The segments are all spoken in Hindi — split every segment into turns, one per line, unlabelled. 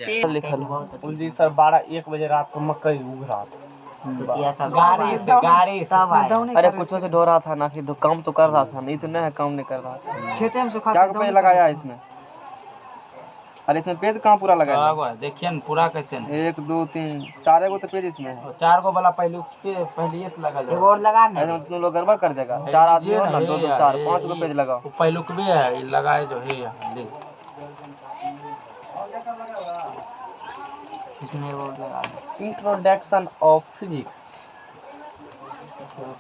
लिखल उलजी सर 12-1 बजे रात को मकई उग रहा था।
गाड़ी से
अरे कुछ से ढो रहा था ना कि काम तो कर रहा था, नहीं तो नहीं है काम नहीं कर रहा था।
खेते में सुखा
क्या पेज लगाया इसमें? अरे इसमें पेज कहाँ पूरा लगाया?
देखिए न पूरा कैसे न
1 2 3 4 गो तो पेज इसमें है।
4 गो वाला पहले से लगा लो।
और लगा ना
ऐसे तुम लोग गड़बड़ कर देगा। 4 आदमी हो ना, 2 2 4 5 गो पेज लगाओ।
पहलुक भी है, ये लगाए जो है ले इसमें बोर्ड लगा दो।
Introduction of physics.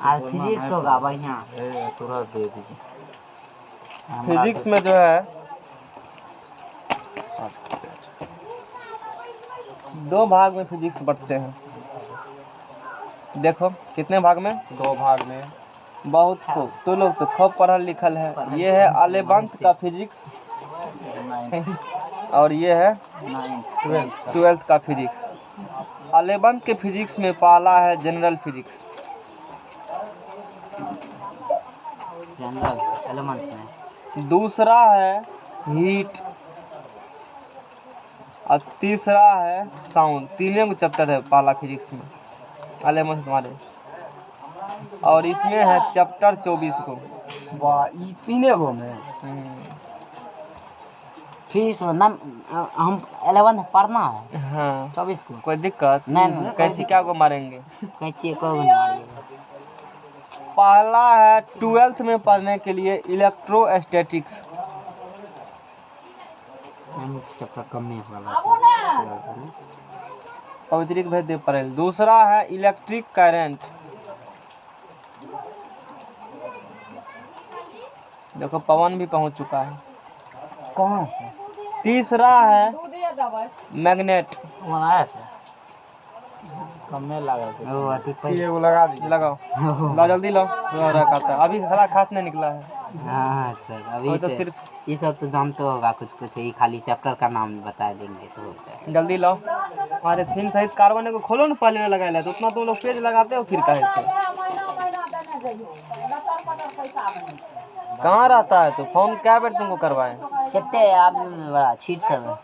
आज फिजिक्स होगा बढ़िया।
तुरंत दे दीजिए।
फिजिक्स में जो है 2 भाग में फिजिक्स बढ़ते हैं। देखो कितने भाग में?
2 भाग में।
बहुत खूब, तो लोग तो खूब पढ़ल लिखल है। ये है 11th का फिजिक्स और ये है 12th का फिजिक्स। 11th के फिजिक्स में पहला है जनरल फिजिक्स।
जनरल एलिमेंट में।
दूसरा है हीट और तीसरा है साउंड। तीनों को चैप्टर है पहला फिजिक्स में 11th तुम्हारे। और इसमें है चैप्टर 24 को।
वाह, ये तीनों गो में फिजिक्स में नाम हम 11 पढ़ना है।
हाँ
24 को
कोई दिक्कत
नहीं।
कैंची क्या को मारेंगे?
कैची को मारिएगा।
पहला है 12th में पढ़ने के लिए इलेक्ट्रोस्टैटिक्स।
चैप्टर कम में वाला
अतिरिक्त भेज दे पड़े। दूसरा है इलेक्ट्रिक करंट। देखो पवन भी पहुंच चुका है।
कौन से?
तीसरा है मैग्नेट।
बनाया था कम में लगा दे।
वो अति पे
ये वो लगा दी, लगाओ ला जल्दी लो। रखा अभी खला खास नहीं निकला है।
हाँ सर, अभी
तो
तो
सिर्फ
ये सब तो जानते होगा कुछ कुछ, ये खाली चैप्टर का नाम बता देंगे तो होता है।
जल्दी लो। अरे फिन सहित कार्बन को खोलो ना, पहले लगा ले तो उतना तुम लोग पेज लगाते हो फिर कहे से कहाँ रहता है? तो फोन क्या बेर तुमको करवाए?
कितने आदमी बड़ा छीट सब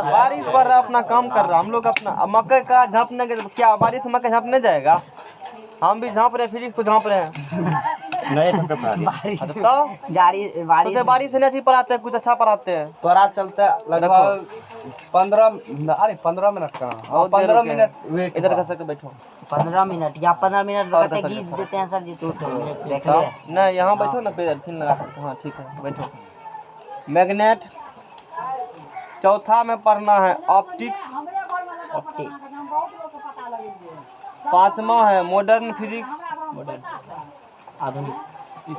बारिश पर रहा अपना काम कर रहा। हम लोग अपना मकई का झाँपने के क्या बारिश में मकई झाँपने जाएगा? हम भी झाँप रहे हैं, फिजिक्स को झाँप रहे हैं। बारिश से नहीं पढ़ाते हैं, कुछ अच्छा पढ़ाते हैं।
तोरा चलते लगभग 15 मिनट का 15 मिनट वेट
इधर का सके बैठो।
15 मिनट या 15 मिनट बताते गीज देते हैं सर जी। तो देख लिया
नहीं यहाँ बैठो ना, फिर फिर लगा कर। हाँ ठीक है बैठो। मैग्नेट। चौथा में पढ़ना है ऑप्टिक्स। पांचवा है मॉडर्न फिजिक्स।
आधुनिक। ये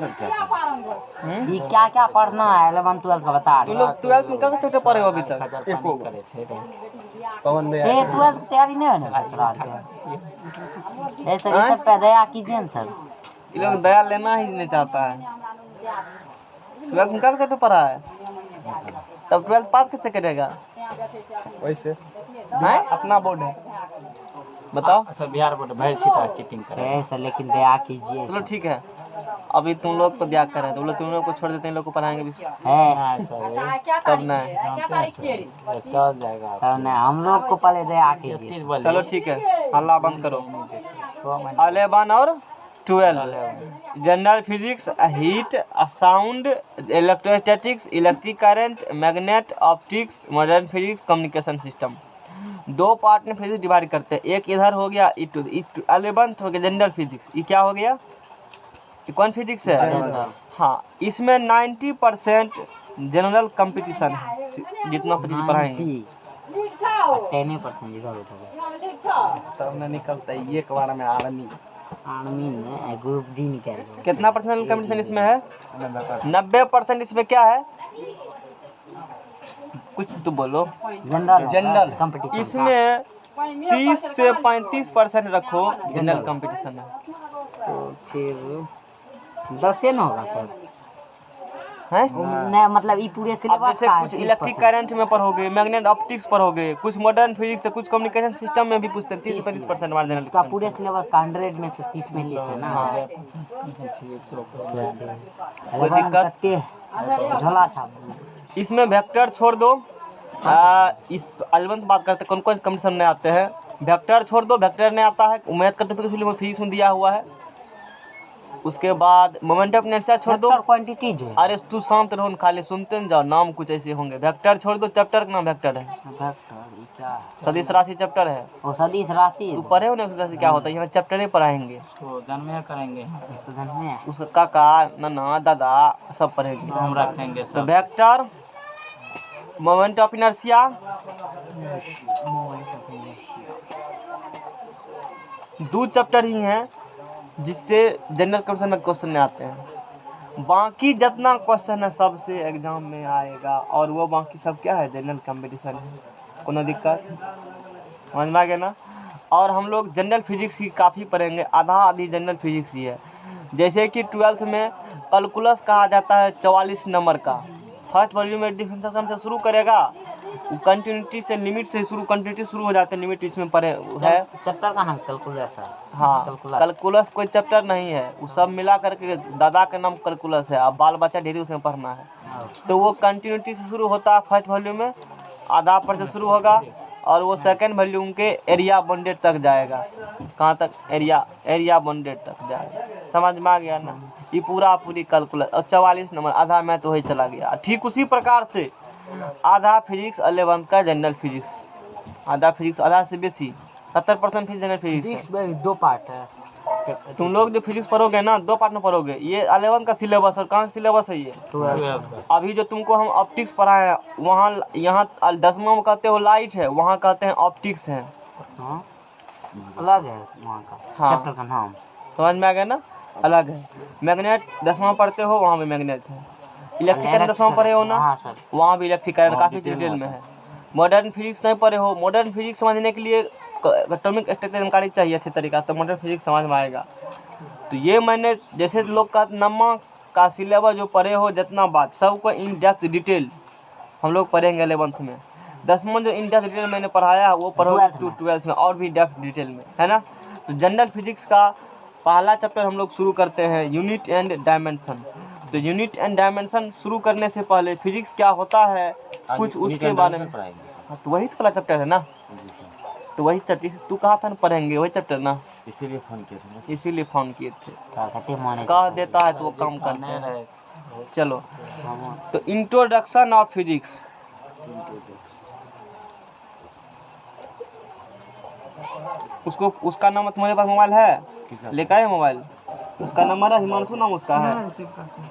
क्या क्या पढ़ना है 11 12 का बता
तुम लोग 12th में क्या क्या पढ़े हो अभी तक?
ये 12 तैयारी नहीं है ना फिलहाल के। ऐसे ये सब पे दया कीजिए ना सर।
ये लोग दया लेना ही नहीं चाहता है। 12th में क्या क्या पढ़ा है? तब 12th पास कैसे करेगा?
वैसे
नहीं अपना बोर्ड है, बताओ।
अच्छा बिहार बोर्ड भैर छिटा चीटिंग करे
ऐसा, लेकिन दया कीजिए।
चलो ठीक है, अभी तुम लोग को दिया कर रहे हैं तो तुम लोग को छोड़ देते हैं, इन लोग को पढ़ाएंगे भी
है
तब नहीं।
चल जाएगा
तब नहीं, हम लोग को पहले दया कीजिए।
चलो ठीक है, हल्ला बंद करो। 11 और 12 general physics, heat, sound, electrostatics, electric current, magnet, optics, modern physics, communication system. 2 part में फिजिक्स डिवाइड करते हैं। एक इधर हो गया 11th हो गया जनरल फिजिक्स। ये क्या हो गया? ये कौन फिजिक्स है? हाँ, इसमें 90% जनरल कंपटीशन है। जितना फिजिक्स पढ़ाएंगे
10% इधर उधर
तब न निकलता है एक बार में आर्मी
में ग्रुप डी निकाल।
कितना परसेंट कंपटीशन इसमें है? 90% इसमें क्या है? कुछ तो बोलो।
जनरल कंपटीशन
इसमें 30 से 35% रखो जनरल कंपटीशन है।
तो फिर 10 न होगा सर
हैं?
नहीं मतलब ये पूरे
अब
सिलेबस
जैसे
का है।
कुछ इलेक्ट्रिक करंट में पढ़ोगे, मैग्नेट ऑप्टिक्स पढ़ोगे, कुछ मॉडर्न फिजिक्स से, कुछ कम्युनिकेशन सिस्टम में भी पूछते हैं। 30-35% हमारे जनरल
इसका पूरे सिलेबस का 100 में से 30-35 है ना।
कोई दिक्कत?
झोला छाप
इसमें वेक्टर छोड़ दो। इस 11th बात करते हैं कौन कौन कंडीशन में आते हैं। वेक्टर छोड़ दो, वेक्टर नहीं आता है, मैथ का टॉपिक फिजिक्स में दिया हुआ है। उसके बाद मोमेंट ऑफ इनर्शिया छोड़ दो।
वेक्टर क्वांटिटीज है।
अरे तू शांत रहो, खाली सुनते न जाओ, नाम कुछ ऐसे होंगे। वेक्टर छोड़ दो, चैप्टर का नाम वेक्टर है,
वेक्टर ये क्या है?
सदिश राशि चैप्टर है।
वो सदिश राशि
तू पढ़े हो ना सदिश राशि क्या होता है, यहाँ चैप्टर ही पढ़ाएंगे।
उसको जन्मे करेंगे,
इसको ध्यान में है।
उसका काका नाना दादा सब पढ़ेंगे।
हम रखेंगे
तो
सब।
वेक्टर, मोमेंट ऑफ इनर्शिया, दो चैप्टर ही हैं जिससे जनरल कंडीशन में क्वेश्चन आते हैं। बाकी जितना क्वेश्चन है सबसे एग्जाम में आएगा, और वो बाकी सब क्या है, जनरल कंपटीशन है। कोनो दिक्कत समझ में आ गया ना। और हम लोग जनरल फिजिक्स की काफ़ी पढ़ेंगे, आधा आधी जनरल फिजिक्स ही है। जैसे कि 12th में कैलकुलस कहा जाता है 44 नंबर का। फर्स्ट वॉल्यूम में डिफरेंशिएशन से शुरू करेगा, वो कंटिन्यूटी से लिमिट से शुरू, कंटिन्यूटी शुरू हो जाते हैं, लिमिट इसमें पढ़े है।
चैप्टर का नाम कैलकुलस है।
हाँ, कैलकुलस कोई चैप्टर नहीं है, वो सब मिला करके दादा का नाम कैलकुलस है। अब बाल बच्चा ढेरी उसमें पढ़ना है। तो वो कंटिन्यूटी से शुरू होता है फर्स्ट वॉल्यूम में, आधा पर से शुरू होगा, और वो सेकंड वॉल्यूम के एरिया बॉन्डेड तक जाएगा। कहाँ तक, एरिया बॉन्डेड तक जाएगा। समझ में आ गया ना। ये पूरी कैलकुलस, और 44 नंबर आधा में तो वही चला गया। ठीक उसी प्रकार से आधा फिजिक्स 11th का जनरल फिजिक्स, आधा फिजिक्स, आधा से बेसी 70% फिजिक्स जनरल फिजिक्स है।
दो पार्ट है।
तुम लोग जो फिजिक्स पढ़ोगे ना, 2 पार्ट में पढ़ोगे। ये 11 का सिलेबस, और कहाँ का सिलेबस है ये।
12
अभी जो तुमको हम ऑप्टिक्स पढ़ाए हैं, वहाँ यहाँ 10वां में कहते हो लाइट है, वहाँ कहते हैं ऑप्टिक्स है।
हाँ, अलग है वहाँ का।
हाँ।
चैप्टर का नाम
समझ में आ गया ना, अलग है। मैग्नेट 10वां पढ़ते हो, वहाँ भी मैग्नेट है। इलेक्ट्रिक करंट 10वां पढ़े हो ना,
हाँ सर।
वहाँ भी इलेक्ट्रिक करंट काफ़ी डिटेल में है। मॉडर्न फिजिक्स नहीं पढ़े हो, मॉडर्न फिजिक्स समझने के लिए एटॉमिक स्ट्रक्चर जानकारी चाहिए अच्छे तरीका, तो मॉडर्न फिजिक्स समझ में आएगा। तो ये मैंने जैसे लोग का नम्मा का सिलेबस जो पढ़े हो, जितना बात सबको इन डेप्थ डिटेल हम लोग पढ़ेंगे 11th में। 10वां जो इन डेप्थ डिटेल मैंने पढ़ाया वो पढ़ोगे 12th में, और भी डेप्थ डिटेल में, है ना। तो जनरल फिजिक्स का पहला चैप्टर हम लोग शुरू करते हैं, यूनिट एंड डायमेंशन। तो यूनिट एंड डायमेंशन शुरू करने से पहले फिजिक्स क्या होता है कुछ उसके बारे में। हाँ, तो वही तो पहला चैप्टर है ना, तो वही चैप्टर तू कहा था ना पढ़ेंगे, वही चैप्टर ना, इसीलिए फ़ोन किए थे। कह देता है तो वो काम करते हैं। चलो, तो इंट्रोडक्शन ऑफ फिजिक्स। उसको, उसका नंबर तुम्हारे पास मोबाइल है, लेकर आए मोबाइल। उसका नंबर है, हिमांशु नाम उसका है,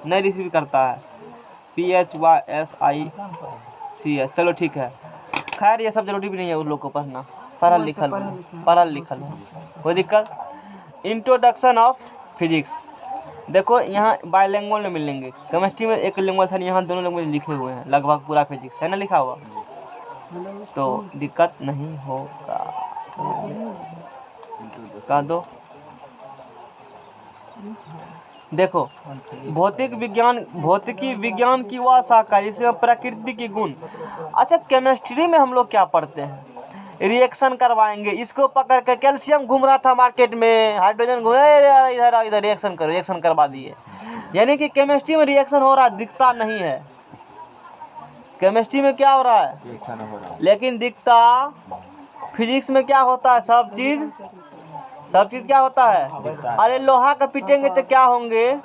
नहीं रिसीव करता है। PHYSICS। चलो ठीक है, खैर ये सब जरूरी भी नहीं है उन लोग को पढ़ना, पढ़ल लिखल है, कोई दिक्कत। Introduction of physics. देखो यहाँ बायलैंग्वेज में मिलेंगे, केमिस्ट्री में एक लैंग्वेज है, यहाँ दोनों लैंग्वेज लिखे हुए हैं, लगभग पूरा फिजिक्स है ना लिखा हुआ, तो दिक्कत नहीं होगा। कह दो। देखो, भौतिकी विज्ञान की वह शाखा जिसमें प्रकृति की गुण। अच्छा, केमिस्ट्री में हम लोग क्या पढ़ते हैं, रिएक्शन करवाएंगे। इसको पकड़ के, कैल्शियम घूम रहा था मार्केट में, हाइड्रोजन घूम रहा, इधर रिएक्शन करो, रिएक्शन करवा दिए। यानी कि केमिस्ट्री में रिएक्शन हो रहा है, दिखता नहीं है। केमिस्ट्री में क्या हो रहा है, लेकिन दिखता। फिजिक्स में क्या होता है, सब चीज क्या होता है। अरे लोहा का पीटेंगे तो क्या होंगे,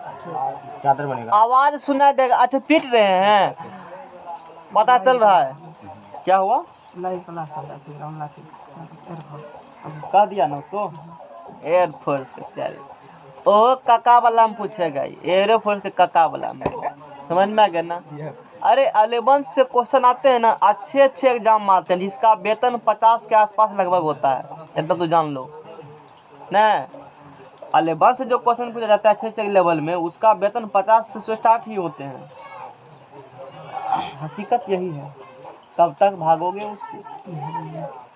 चादर बनेगा, आवाज सुनाई देगा। अच्छा, पीट रहे हैं, पता चल रहा है क्या हुआ, कह दिया ना उसको। एयरफोर्स का ओ काका वाला में पूछेगा, एयरफोर्स के काका वाला में, समझ में आ गया ना। अरे 11th से क्वेश्चन आते हैं ना, अच्छे एग्जाम आते हैं, जिसका वेतन 50 के आसपास लगभग होता है, इतना तो जान लो ना। 11th से जो क्वेश्चन पूछा जाता है अच्छे लेवल में, उसका वेतन 50 से स्टार्ट ही होते हैं। हकीकत यही है, कब तक भागोगे उससे,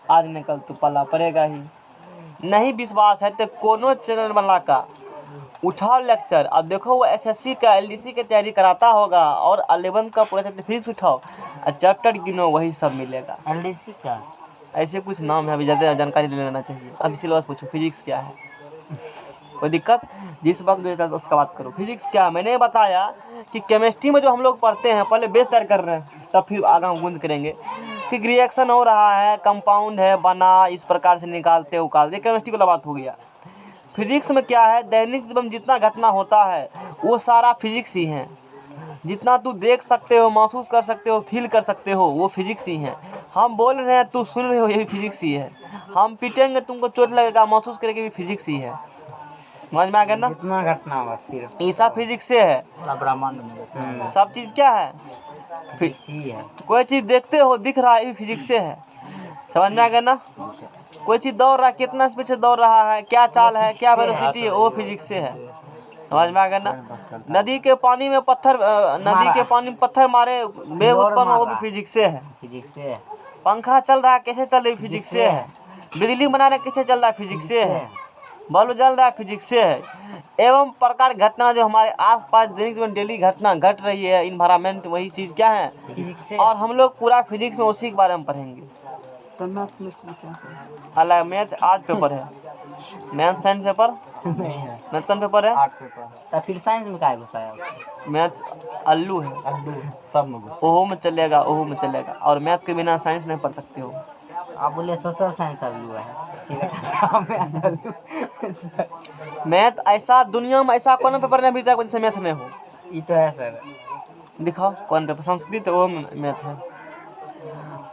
आज न कल तो पला पड़ेगा ही। नहीं विश्वास है तो कोनो चैनल बना का उठाओ लेक्चर। अब देखो वो SSC का LDC की तैयारी कराता होगा, और 11th का पूरा चैप्टर फिजिक्स उठाओ, चैप्टर गिनो, वही सब मिलेगा।
LDC का
ऐसे कुछ नाम है, अभी ज़्यादा जानकारी ले लेना चाहिए। अभी सिलेबस पूछो फिजिक्स क्या है, कोई दिक्कत। जिस वक्त जो उसका बात करो, फिजिक्स क्या है। मैंने बताया कि केमिस्ट्री में जो हम लोग पढ़ते हैं, पहले बेस तैयार कर रहे हैं, तब फिर आगे गूंज करेंगे कि रिएक्शन हो रहा है, कंपाउंड है बना, इस प्रकार से निकालते उकालते, केमिस्ट्री वाला बात हो गया। फिजिक्स में क्या है, दैनिक जीवन में जितना घटना होता है वो सारा फिजिक्स ही है। जितना तू देख सकते हो, महसूस कर सकते हो, फील कर सकते हो, वो फिजिक्स ही है। हम बोल रहे हैं, तू सुन रहे हो, ये भी फिजिक्स ही है। हम पीटेंगे, तुमको चोट लगेगा, महसूस करेंगे, भी फिजिक्स ही है। समझ में आ गया ना?
जितना घटना हुआ सिर्फ
ये सब फिजिक्स से है।
पूरा ब्रह्मांड में
सब चीज़ क्या है,
फिजिक्स ही है।
कोई चीज़ देखते हो दिख रहा है, ये भी फिजिक्स से है। समझ में आ गया ना? कोई चीज़ दौड़ रहा है, कितना स्पीड से दौड़ रहा है, क्या चाल है, क्या वेलोसिटी है, वो फिजिक्स से है। समझ में आ गया ना? नदी के पानी में पत्थर मारे, वेव उत्पन्न, वो भी फिजिक्स से है।
फिजिक्स से है।
पंखा चल रहा है, कैसे चल रही, फिजिक्स से है। बिजली बना रहे, कैसे चल रहा है, फिजिक्स से है। बल्ब जल रहा है, फिजिक्स से है। एवं प्रकार घटना जो हमारे आसपास दैनिक जीवन डेली घटना घट रही है, इन्वायरमेंट, वही चीज़ क्या है,
फिजिक्स से।
और हम लोग पूरा फिजिक्स में उसी के बारे में पढ़ेंगे। अलग मैथ आज पेपर है, मैथ साइंस पेपर, मैथ कौन पेपर है,
8 पेपर। तो फिर साइंस में क्या घुसाया?
मैथ अल्लू है,
सब में घुसा।
ओहो में चलेगा, ओहो में चलेगा, और मैथ के बिना साइंस नहीं पढ़ सकते हो।
आप बोले सोशल साइंस अल्लू है।
मैथ ऐसा दुनिया में ऐसा कौन पेपर नहीं अभी तक जिससे मैथ नहीं हो?
ये तो है सर।
दिखाओ कौन पेपर, संस्कृत वो मैथ है।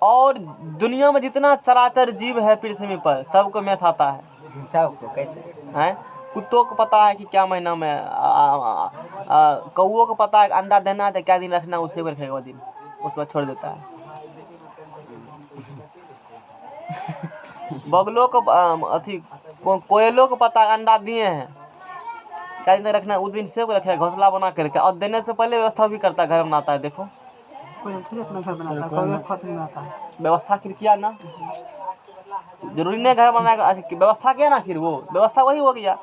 और दुनिया में जितना चराचर जीव है पृथ्वी पर, सबको मैथ आता है।
सबको कैसे
हैं? कुत्तों को पता है कि क्या महीना में, कौओं को पता है अंडा देना है तो क्या दिन रखना, उसे भी रखेगा वो दिन, उसके बाद छोड़ देता है। बगलों को कोयलों को पता है अंडा दिए हैं, क्या दिन रखना है, उस दिन से रखेगा घोंसला बना करके, और देने से पहले व्यवस्था भी करता है, घर बनाता है। देखो
अपना घर बनाता है, कोई खुद नहीं बनाता है।
व्यवस्था फिर किया ना, जरूरी नहीं घर बनाएगा, व्यवस्था किया ना, फिर वो व्यवस्था वही हो गया।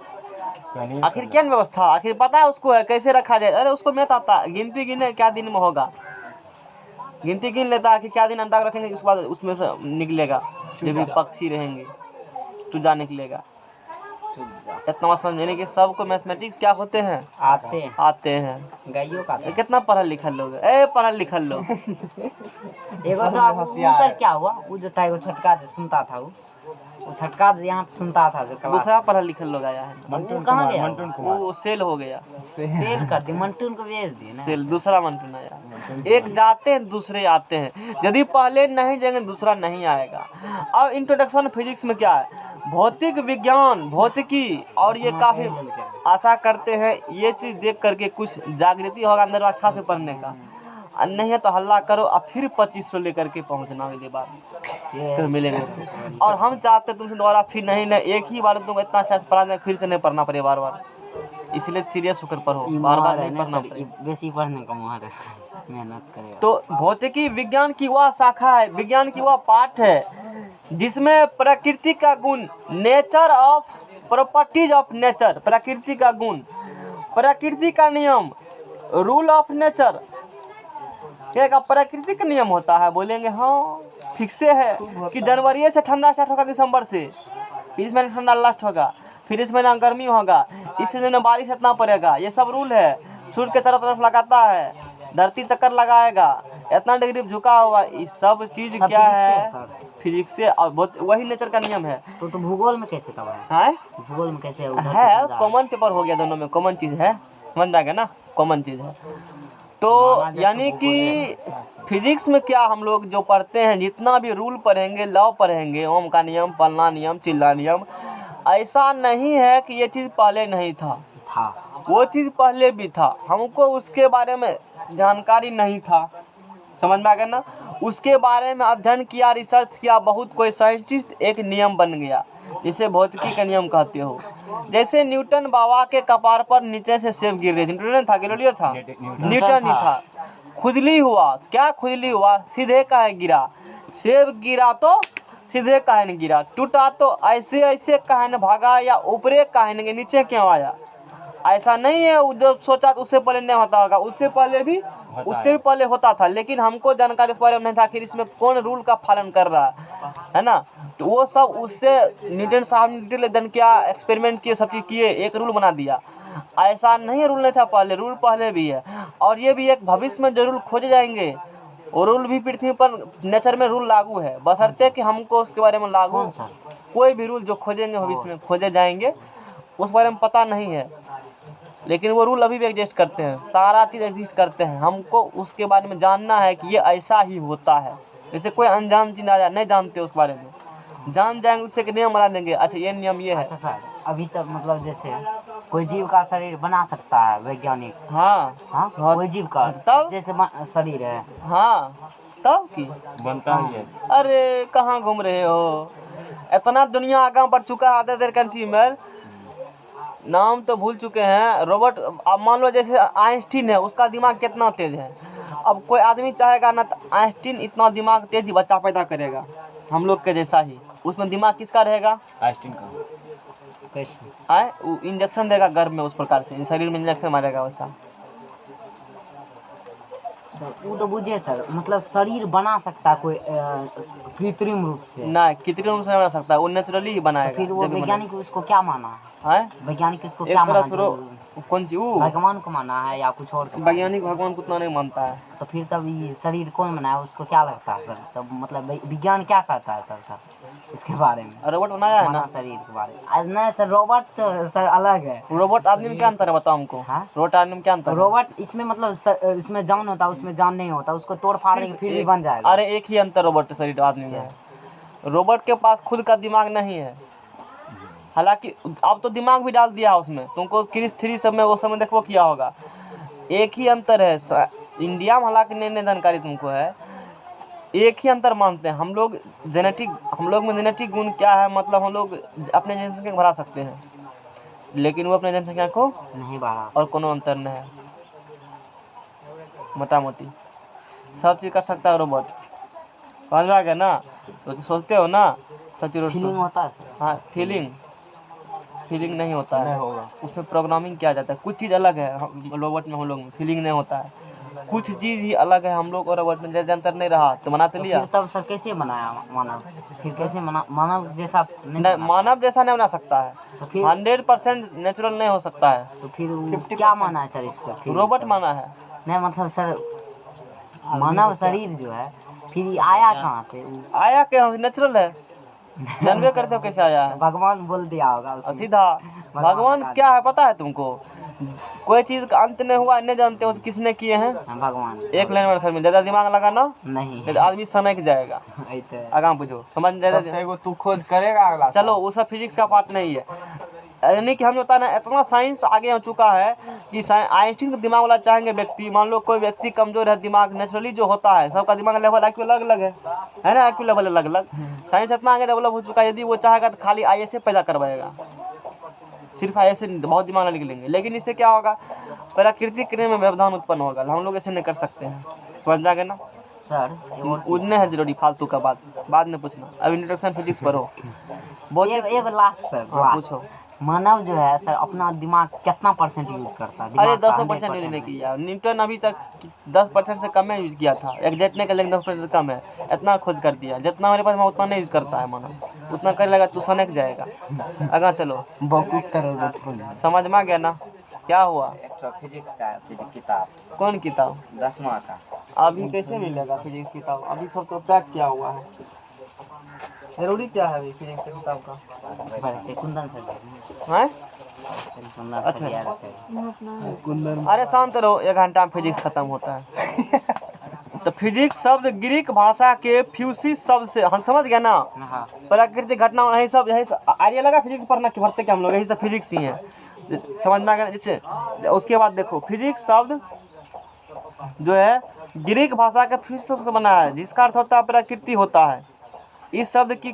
आखिर क्या व्यवस्था, आखिर पता है उसको है कैसे रखा जाए। अरे उसको मैथ आता है, गिनती गिने क्या दिन में होगा, गिनती गिन लेता है कि क्या दिन अंडा रखेंगे, उसके बाद उसमें से निकलेगा जो भी पक्षी रहेंगे, चूजा निकलेगा। इतना समझ में नहीं कि सबको मैथमेटिक्स क्या होते हैं, आते हैं।
गाइयों का
कितना पढ़ल लिखल लोग, ए पढ़ल लिखल लोग।
एगो तो वो सर क्या हुआ, वो जो था, वो छटका जो सुनता था, वो छटका जो यहाँ सुनता था, जो
दूसरा पढ़ल लिखल लोग आया है,
वो कहाँ गया?
वो सेल हो गया,
सेल कर दी, मंटून को भेज दिए ना।
सेल, दूसरा मंटून आया। एक जाते हैं, दूसरे आते हैं। यदि पहले नहीं जाएंगे, दूसरा नहीं आएगा। अब इंट्रोडक्शन फिजिक्स में क्या है, भौतिक विज्ञान, भौतिकी, और ये काफी आशा करते हैं ये चीज देख करके कुछ जागृति होगा अंदर अच्छा से पढ़ने का। नहीं है तो हल्ला करो, और फिर 2500 लेकर के पहुंचना अगली बार, फिर मिलेंगे। और हम चाहते तुमसे दोबारा फिर नहीं, एक ही बार तुमको इतना अच्छा पढ़ा दें, फिर से नहीं पढ़ना पड़े बार बार, इसलिए सीरियस होकर पढ़ो, बार बार नहीं पढ़ना पड़े।
बेसी पढ़ने का मुहार है, मेहनत करेगा।
तो भौतिकी विज्ञान की वह शाखा है, विज्ञान की वह पाठ है जिसमें प्रकृति का गुण, nature of properties of nature, प्रकृति का गुण, प्रकृति का नियम, रूल ऑफ नेचर, क्या प्रकृति का नियम होता है। बोलेंगे हाँ फिक्से है कि जनवरी से ठंडा स्टार्ट होगा, दिसंबर से, फिर इस महीने ठंडा लास्ट होगा, फिर इस महीना गर्मी होगा, इस सीजन में बारिश इतना पड़ेगा, ये सब रूल है। सूर्य के चारों तरफ लगाता है, धरती चक्कर लगाएगा, इतना डिग्री झुका हुआ, ये सब चीज क्या है, फिजिक्स से, और बहुत वही नेचर का नियम है।
तो भूगोल में कैसे तब
है,
भूगोल में कैसे
है कॉमन पेपर हो गया, दोनों में कॉमन चीज है, समझ में आ गया ना, कॉमन चीज है। तो यानी कि फिजिक्स में क्या हम लोग जो पढ़ते हैं, जितना भी रूल पढ़ेंगे, लॉ पढ़ेंगे, ओम का नियम, पलना नियम, चिल्ला नियम, ऐसा नहीं है कि ये चीज़ पहले नहीं था, वो चीज़ पहले भी था, हमको उसके बारे में जानकारी नहीं था। समझ में आ गया ना, उसके बारे में अध्ययन किया, रिसर्च किया, बहुत कोई साइंटिस्ट, एक नियम बन गया, जिसे भौतिकी का नियम कहते हो। जैसे न्यूटन बाबा के कपार पर नीचे से सेब गिर रही थी, न्यूटन था, गैलीलियो था, न्यूटन ही था। खुजली हुआ, क्या खुजली हुआ, सीधे का है गिरा, सेब गिरा तो सीधे काहे न गिरा, टूटा तो ऐसे ऐसे काहे न भागा, या ऊपरे काहे न नीचे क्यों आया। ऐसा नहीं है जो सोचा तो उससे पहले नहीं होता होगा, उससे भी पहले होता था, लेकिन हमको जानकारी इस बारे में नहीं था कि इसमें कौन रूल का पालन कर रहा है ना। तो वो सब उससे न्यूटन साहब ने डिटेल अध्ययन किया, एक्सपेरिमेंट किए, सब चीज़ किए, एक रूल बना दिया। ऐसा नहीं रूल नहीं था पहले, रूल पहले भी है, और ये भी एक भविष्य में जरूर खोजे जाएंगे, और रूल भी पृथ्वी पर नेचर में रूल लागू है, बशर्ते कि हमको उसके बारे में लागू
कौन सा?
कोई भी रूल जो खोजेंगे भविष्य में खोजे जाएंगे उस बारे में पता नहीं है, लेकिन वो रूल अभी भी एग्जिस्ट करते हैं, सारा चीज़ एग्जिस्ट करते हैं। हमको उसके बारे में जानना है कि ये ऐसा ही होता है। जैसे कोई अनजान चीज़ आ जाए, नहीं जानते उस बारे में, जान जाएंगे उससे कि नियम बना देंगे, अच्छा ये नियम ये है।
अच्छा सर, अभी तक मतलब जैसे कोई जीव का शरीर बना सकता है वैज्ञानिक?
हाँ
हाँ,
हाँ,
कोई जीव का
तब
जैसे शरीर है।
हाँ तब की
बनता ही है।
अरे कहाँ घूम रहे हो, इतना दुनिया आगे बढ़ चुका है अदर कंट्री में, नाम तो भूल चुके हैं रोबोट। अब मान लो जैसे आइंस्टीन है, उसका दिमाग कितना तेज है। अब कोई आदमी चाहेगा ना तो आइंस्टीन इतना दिमाग तेज ही बच्चा पैदा करेगा हम लोग के जैसा ही, उसमें दिमाग किसका रहेगा?
आइंस्टीन का।
कैसे?
आए वो इंजेक्शन देगा गर्भ में, उस प्रकार से शरीर में इंजेक्शन मारेगा वैसा।
सर वो तो बुझे सर, मतलब शरीर बना सकता है कोई कृत्रिम रूप से?
ना कृत्रिम रूप से नहीं बना सकता, वो नेचुरली ही बनाएगा।
फिर वो
जब भी
वैज्ञानिक उसको क्या माना है?
है
वैज्ञानिक उसको
एक
क्या
तरह
माना
से
जो
कौन सी वो
भगवान को माना है या कुछ और?
वैज्ञानिक भगवान को उतना नहीं मानता है।
तो फिर तब ये शरीर कौन बनाया, उसको क्या लगता है सर? तब मतलब विज्ञान क्या कहता है तब सर इसके बारे में?
रोबोट बनाया है
मानव
ना,
शरीर के बारे में? आज नहीं सर, रोबोट तो सर अलग है।
रोबोट आदमी में क्या अंतर है बताओ हमको?
हाँ?
रोबोट आदमी में क्या अंतर है?
रोबोट इसमें मतलब इसमें जान होता है, उसमें जान नहीं होता, उसको तोड़ फाड़ देंगे फिर भी
एक-
बन जाएगा।
अरे एक ही अंतर रोबोट शरीर आदमी में है, रोबोट के पास खुद का दिमाग नहीं है। हालांकि अब तो दिमाग भी डाल दिया है उसमें, तुमको क्रिस 3 सब में वो समय देखो किया होगा। एक ही अंतर है इंडिया में, हालांकि नई नई जानकारी तुमको है, एक ही अंतर मानते हैं हम लोग। जेनेटिक, हम लोग में जेनेटिक गुण क्या है, मतलब हम लोग अपने जनसंख्या को बढ़ा सकते हैं, लेकिन वो अपने जनसंख्या को
नहीं बढ़ा।
और कोनो अंतर नहीं है, मोटा मोटी सब चीज़ कर सकता है रोबोट। समझ में आ गया ना? तो सोचते हो ना सब चीज़
फीलिंग होता है सर?
हाँ फीलिंग नहीं होता है,
नहीं होगा।
उसमें प्रोग्रामिंग किया जाता है। कुछ चीज़ अलग है रोबोट में, हम लोग में फीलिंग नहीं होता है, कुछ चीज़ ही अलग है हम लोग और रोबोट में। जैसे अंतर नहीं रहा तो बना तो लिया।
फिर तब सर कैसे बनाया मानव? फिर कैसे मानव जैसा नहीं
नहीं,
बना?
मानव जैसा नहीं बना सकता है,
तो फिर
100% नेचुरल नहीं हो सकता है।
तो फिर वो क्या माना है सर इसको? फिर
रोबोट माना है।
नहीं मतलब सर, मानव शरीर जो है फिर ये आया कहाँ से? वो
आया क्या नेचुरल है, जानबे करते हो कैसे आया है?
भगवान बोल दिया होगा उसमें।
सीधा भगवान क्या है पता है तुमको? कोई चीज का अंत नहीं हुआ, नहीं जानते हो तो किसने किए हैं?
हाँ, भगवान।
एक लाइन में सर में ज्यादा दिमाग लगाना
नहीं
नहीं तो आदमी सनक जाएगा।
ऐसे
आगाम पूछो, समझ ज्यादा।
एगो तू खोज करेगा अगला साल।
चलो वो सब फिजिक्स का पार्ट नहीं है, यानी कि हम होता ना इतना साइंस आगे हो चुका है कि आइंस्टीन का दिमाग वाला चाहेंगे व्यक्ति, मान लो कोई व्यक्ति कमजोर है, दिमाग नेचुरली जो होता है सबका दिमाग लेवल IQ अलग अलग है ना, IQ लेवल अलग अलग। साइंस इतना आगे डेवलप हो चुका है, यदि वो चाहेगा तो खाली IS पैदा करवाएगा, सिर्फ IS बहुत दिमाग लिख लेंगे। लेकिन इससे क्या होगा, प्राकृतिक क्रिया में व्यवधान उत्पन्न होगा, हम लोग ऐसे नहीं कर सकते हैं। समझ में आ गया ना?
सर
उड़ने है जरूरी, फालतू का बात बाद में पूछना, अब इंट्रोडक्शन फिजिक्स पर हो। बहुत
एक लास्ट सर,
हाँ,
लास्ट।
पूछो।
मानव जो है सर अपना दिमाग कितना % यूज करता है?
अरे
दिमाग का
10%
100%
नहीं किया, न्यूटन अभी तक 10% से कम यूज किया था, एग्जैक्ट नहीं कर, लेकिन 10% कम है। इतना खोज कर दिया, जितना मेरे पास मैं उतना नहीं यूज करता है मानव, उतना कर लेगा तू सनक जाएगा। आगा चलो,
बहुत तरह
समझ में आ गया ना क्या हुआ?
फिजिक्स का किताब,
कौन किताब?
10वां का।
अभी कैसे मिलेगा फिजिक्स किताब? अभी सब तो पैक किया हुआ है। जरूरी क्या है अभी फिजिक्स की किताब का?
कुंदन सर
हैं?
कुंदन
अच्छा।
सर यार सर।
अरे शांत रहो, 1 घंटा में फिजिक्स खत्म होता है। तो फिजिक्स शब्द ग्रीक भाषा के फ्यूसिस शब्द से, हम समझ गया ना,
हाँ
प्राकृतिक घटना, यही सब आइडिया लगा फिजिक्स पढ़ना कि भरते क्या हम लोग, यही सब फिजिक्स ही हैं। समझ में आ गया ना? जैसे उसके बाद देखो, फिजिक्स शब्द जो है ग्रीक भाषा के फ्यूसिस शब्द से बना है, जिसका अर्थ होता है प्रकृति होता है। इस शब्द की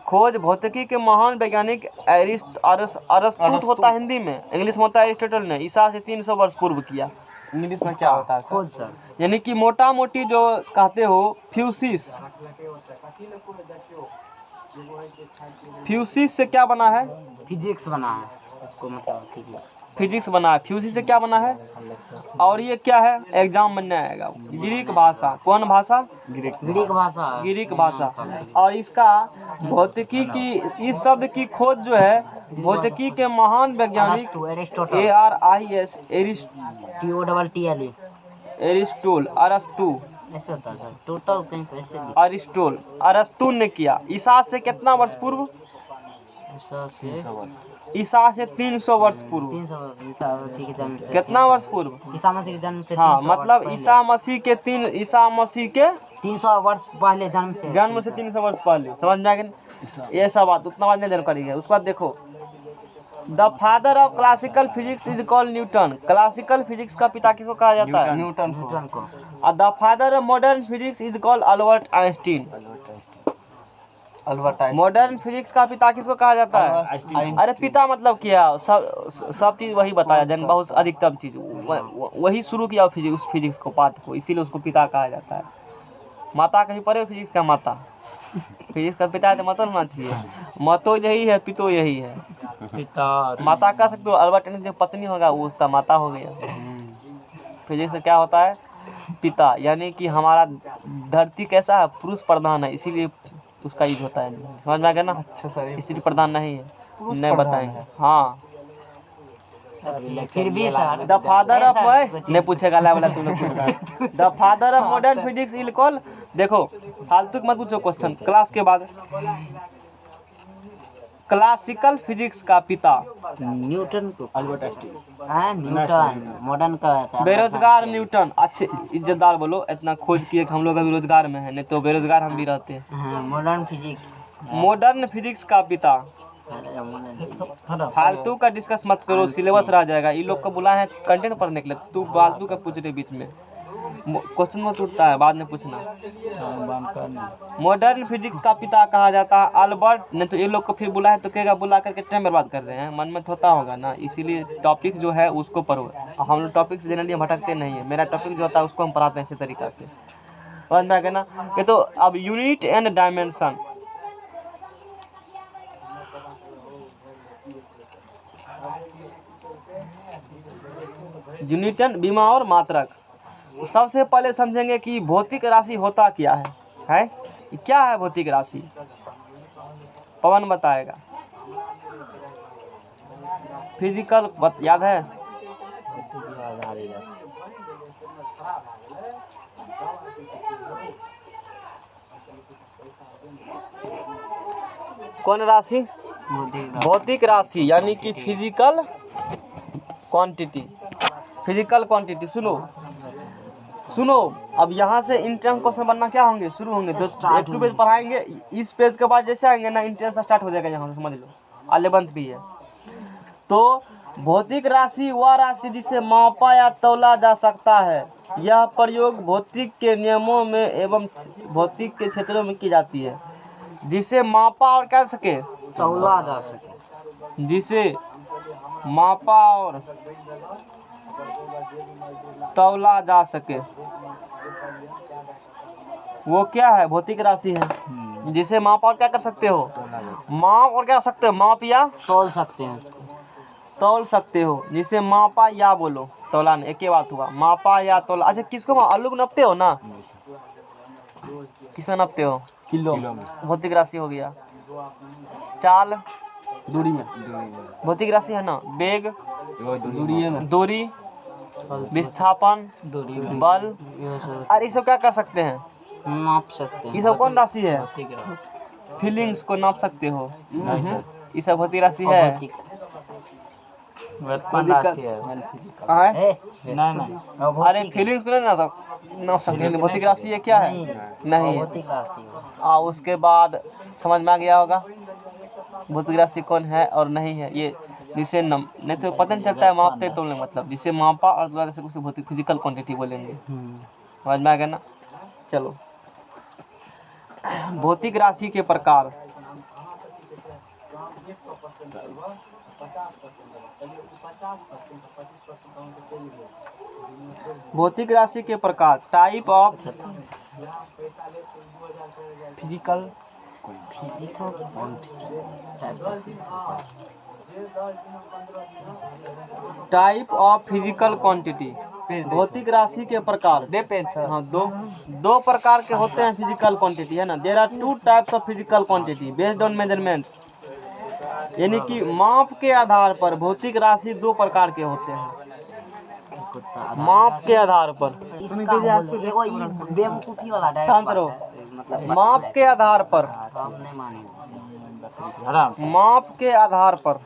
खोज भौतिकी के महान वैज्ञानिक अरस्तु होता है हिंदी में, इंग्लिश में होता है एरिस्टोटल ने, ईसा से 300 वर्ष पूर्व किया।
इंग्लिश में क्या होता है सर?
खोज सर।
यानी कि मोटा मोटी जो कहते हो फ्यूसिस, फ्यूसिस से क्या बना है?
फिजिक्स बना है इसको, मतलब फिजिक्स
फिजिक्स बना है, फ्यूसिस से क्या बना है? और ये क्या है? एग्जाम बनने आएगा। ग्रीक भाषा, कौन भाषा?
ग्रीक भाषा।
ग्रीक भाषा। और इसका भौतिकी की, इस शब्द की खोज जो है भौतिकी के महान वैज्ञानिक
एरिस्टोटल,
ARIS
TOTTLE,
एरिस्टोल, अरस्तु
ऐसे होता है सर, टोटल कहीं पैसे
अरिस्टोल अरस्तु ने किया। ईसा से कितना वर्ष पूर्व? ईसा से 300 वर्ष पूर्व।
300 ईसा मसीह के जन्म से
कितना वर्ष पूर्व?
ईसा मसीह के जन्म से
हाँ
300 वर्ष
मतलब
पहले।
ईसा मसीह के
300 वर्ष पहले जन्म से
300 वर्ष पहले। समझ में आ गया? ये सब बात उतना बात नहीं जानकारी है। उसके बाद देखो, the father of classical physics is called Newton. Classical physics का पिता किसको कहा जाता है?
न्यूटन को।
न्यूटन को।
और the father of modern physics is called Albert Einstein.
Albert Einstein.
Modern physics का पिता किसको कहा जाता है? अरे पिता मतलब क्या, सब चीज वही बताया, जन बहुत अधिकतम चीज वही शुरू किया फिजिक्स, उस फिजिक्स को पार्ट को, इसीलिए उसको पिता कहा जाता है। माता कहीं पढ़े फिजिक्स का माता? फिजिक्स का पिता है तो मतलब होना चाहिए, मतो यही है पितो यही है।
पिता
माता कह सकते हो, अल्बर्ट आइंस्टीन जो पत्नी होगा वो उसका माता हो गया। फिजिक्स में क्या होता है? पिता, यानी कि हमारा धरती कैसा है, पुरुष प्रधान है, इसीलिए उसका यूज होता है। समझ में आ गया ना?
अच्छा सर,
स्त्री प्रधान नहीं है, नहीं बताएंगे। हाँ
फिर भी सर
द फादर ऑफ नहीं पूछेगा ला वाला तुमने पूछा। The father of modern physics is called, देखो फालतू मत पूछो क्वेश्चन क्लास के बाद। क्लासिकल फिजिक्स का पिता
न्यूटन को।
Albert Einstein.
हाँ न्यूटन मॉडर्न का है।
बेरोजगार न्यूटन। अच्छे इज्जतदार बोलो, इतना खोज किए कि हम लोग अभी रोजगार में है, नहीं तो बेरोजगार हम भी रहते हैं।
हाँ मॉडर्न फिजिक्स।
मॉडर्न फिजिक्स का पिता। फालतू का डिस्कस मत करो, सिलेबस रह जाएगा। ये लोग को बुलाए हैं कंटेंट पढ़ने के लिए, तू फालतू का पूछ रहे बीच में, क्वेश्चन मत उठता है, बाद में पूछना। मॉडर्न फिजिक्स का पिता कहा जाता है अल्बर्ट, नहीं तो ये लोग को फिर बुलाए तो कहेगा बुला करके टाइम बर्बाद कर रहे हैं, मन में होता होगा ना, इसीलिए टॉपिक जो है उसको पढ़ो। हम लोग टॉपिक से जनरली भटकते नहीं है, मेरा टॉपिक जो होता है उसको हम पढ़ाते हैं अच्छे तरीका से। समझ में आ गया ना? ये तो अब यूनिट एंड डायमेंशन, यूनिटन बीमा और मात्रक। तो सबसे पहले समझेंगे कि भौतिक राशि होता क्या है? क्या है भौतिक राशि? पवन बताएगा। फिजिकल याद है? कौन राशि? भौतिक राशि, यानी कि फिजिकल क्वांटिटी। फिजिकल क्वांटिटी सुनो, अब यहाँ से इंट्रेंस क्वेश्चन बनना क्या होंगे, शुरू होंगे। तो एक दो पेज पढ़ाएंगे, इस पेज के बाद जैसे आएंगे ना इंट्रेंस स्टार्ट हो जाएगा, यहाँ से समझ लो, 11th भी है। तो भौतिक राशि वह राशि जिसे मापा या तौला जा सकता है। यह प्रयोग भौतिक के नियमों में एवं भौतिक के क्षेत्रों में की जाती है। जिसे मापा और क्या सके,
तौला जा सके।
जिसे मापा और तौला जा सके, वो क्या है? भौतिक राशि है। जिसे माप और क्या कर सकते हो, माप और क्या सकते हो, माप या
तौल सकते हैं,
तौल सकते हो। जिसे मापा या बोलो, तौला नहीं, एक ही बात हुआ, मापा या तौला। अच्छा किसको आलू को नापते हो ना, किसमें नापते हो?
किलो।
भौतिक राशि हो गया। चाल
दूरी में
भौतिक राशि है ना। बेग
दूरी में,
दूरी, विस्थापन, बल। अरे ये सब क्या कर सकते हैं,
माप सकते
ये
हैं।
सब कौन राशि है? फीलिंग्स को नाप सकते हो, ये सब भौतिक राशि है।
भौतिक।
अरे फीलिंग्स को नहीं नाप सकते हैं, भौतिक राशि है क्या है? नहीं।
भौतिक राशि।
उसके बाद समझ में आ गया होगा भौतिक राशि कौन है और नहीं है। ये जिसे नहीं तो पता नहीं चलता है मापते तो मतलब, जिसे मापा और द्वारा से उसे भौतिक फिजिकल क्वांटिटी बोलेंगे। समझ में आ गया ना? चलो, भौतिक राशि के प्रकार। भौतिक राशि के प्रकार, type of
physical
type of physical quantity. भौतिक राशि के प्रकार
दे पेन सर।
हाँ, दो प्रकार के होते हैं फिजिकल क्वांटिटी, है ना। There are 2 types of physical quantity based on measurements. यानी कि माप के आधार पर भौतिक राशि 2 प्रकार के होते हैं। माप के आधार पर,
इसका मूल एगो ई बेवकूफी वाला डायरेक्ट
शांत
बात
रहो।
है, मतलब
माप के आधार पर,
हम नहीं मानेंगे।
माप के आधार पर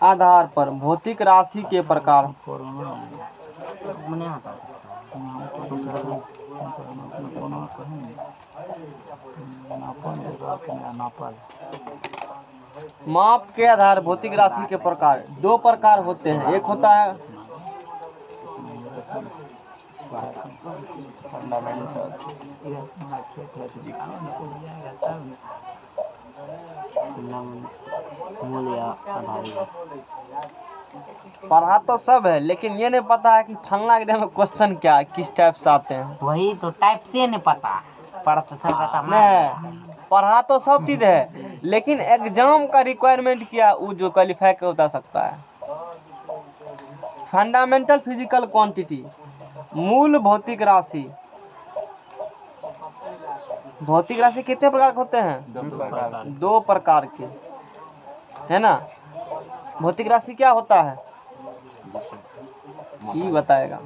आधार पर भौतिक राशि के प्रकार।
मैंने हटा सकता
माप के आधार भौतिक राशि के प्रकार दो प्रकार होते हैं। एक होता है
मूल्य आधारित।
पढ़ा तो सब है, लेकिन ये नहीं पता है कि फलना एग्जाम में क्वेश्चन क्या है, किस टाइप से आते हैं।
वही तो टाइप से नहीं पता, पढ़ तो सब रहता
नहीं, पढ़ा तो सब चीज है, लेकिन एग्जाम का रिक्वायरमेंट क्या वो जो क्वालिफाई कर बता सकता है। फंडामेंटल फिजिकल क्वांटिटी, मूल भौतिक राशि। भौतिक राशि कितने प्रकार के होते हैं? दो प्रकार के, है ना। भौतिक राशि क्या होता है ये बताएगा।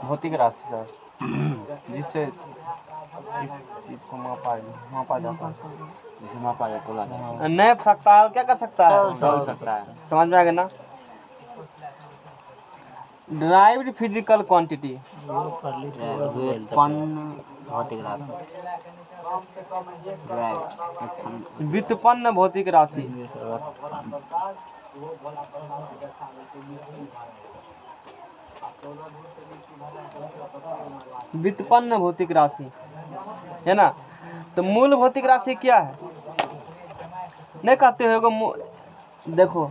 भौतिक राशि सर, जिससे इस चीज को मापा जाता है, जिसे मापा जाए तोला जाए,
नहीं सकता है, क्या कर सकता है,
तोल सकता है।
समझ में आ गया ना। ड्राइव्ड फिजिकल क्वांटिटी,
व्युत्पन्न भौतिक राशि।
व्युत्पन्न भौतिक राशि। व्युत्पन्न भौतिक राशि, है ना। तो मूल भौतिक राशि क्या है नहीं कहते हो? देखो,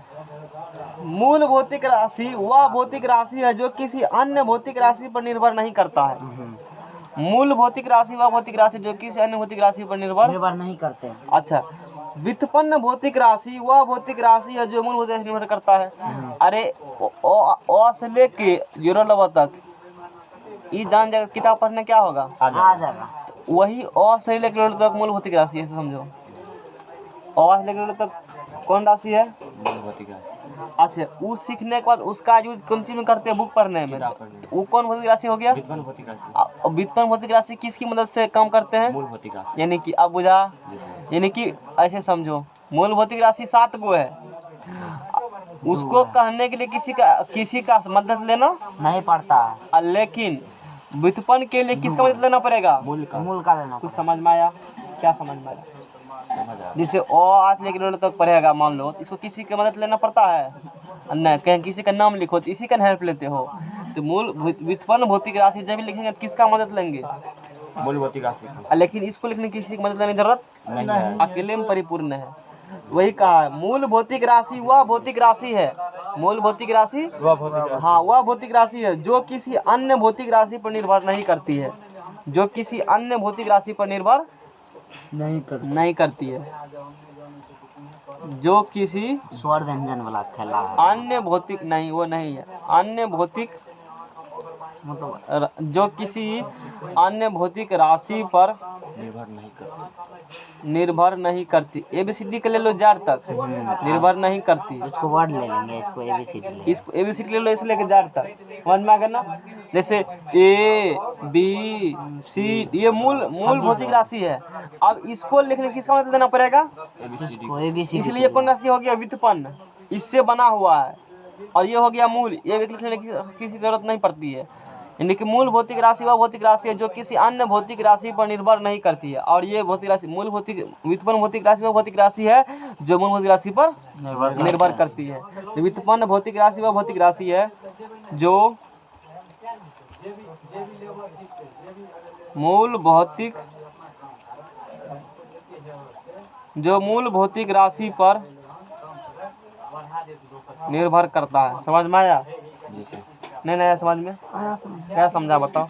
मूल भौतिक राशि वह भौतिक राशि है जो किसी अन्य भौतिक राशि पर निर्भर नहीं करता है। मूल भौतिक राशि वह भौतिक राशि जो किसी अन्य भौतिक राशि पर निर्भर
नहीं करते हैं।
अच्छा, व्युत्पन्न भौतिक राशि वह भौतिक राशि है जो मूल भौतिक राशि पर निर्भर करता है। अरे ओ से लेके 0 तक ये जान जाएगा, किताब पढ़ने क्या होगा
आ जाएगा।
वही ओ से लेकर 0 तक मूल भौतिक राशि है, समझो। ओ से लेकर 0 तक कौन राशि है?
भौतिक राशि।
अच्छा, वो सीखने के बाद उसका यूज कौन चीज में करते हैं? बुक पढ़ने में। वो कौन भौतिक राशि हो गया?
व्युत्पन्न भौतिक राशि।
व्युत्पन्न भौतिक राशि किसकी मदद से काम करते हैं?
मूल भौतिक राशि।
यानी कि अब बुझा, यानी कि ऐसे समझो, मूल भौतिक राशि 7 गो है। उसको कहने के लिए किसी का मदद लेना
नहीं पड़ता,
लेकिन व्युत्पन्न के लिए किसका मदद लेना पड़ेगा?
मूल का लेना।
कुछ समझ में आया? क्या समझ में आया? जैसे ओ आज लेकर 0 तक पढ़ेगा, मान लो, इसको किसी की मदद लेना पड़ता है? नहीं, कहीं किसी का नाम लिखो तो इसी का हेल्प लेते हो। तो मूल व्युत्पन्न भौतिक राशि जब भी लिखेंगे तो किसका मदद लेंगे?
मूल भौतिक राशि।
लेकिन इसको लिखने की किसी की मदद लेने की जरूरत
नहीं है।
अकेले में परिपूर्ण है। वही कहा है, मूल भौतिक राशि वह भौतिक राशि है, मूल भौतिक राशि हाँ वह भौतिक राशि है जो किसी अन्य भौतिक राशि पर निर्भर नहीं करती है, जो किसी अन्य भौतिक राशि पर निर्भर नहीं करती है, जो किसी
स्वर व्यंजन वाला खेला है।
अन्य भौतिक नहीं, वो नहीं है। अन्य भौतिक
मतलब
जो किसी अन्य भौतिक राशि पर निर्भर नहीं करती। ABCD के ले लो जार तक, निर्भर नहीं करती।
उसको वर्ड ले लेंगे, इसको ABCD
इसको ABCD ले लो, इसे लेके जार तक, समझ में आ गया ना। जैसे A B C ये मूल भौतिक राशि है। अब इसको लिखने किसका मतलब देना पड़ेगा?
इसको ABCD।
इसलिए कौन राशि हो गया? व्युत्पन्न, इससे बना हुआ है। और ये हो गया मूल, ये लिखने की किसी जरूरत नहीं पड़ती है। यानी कि मूल भौतिक राशि वह भौतिक राशि है जो किसी अन्य भौतिक राशि पर निर्भर नहीं करती है। और ये भौतिक राशि मूल भौतिक व्युत्पन्न भौतिक राशि वह भौतिक राशि है जो मूल भौतिक राशि पर निर्भर करती है। व्युत्पन्न भौतिक राशि वह भौतिक राशि है जो मूल भौतिक राशि पर निर्भर करता है। समझ में आया? नहीं आया समझ में?
आया समझ।
क्या समझा बताओ?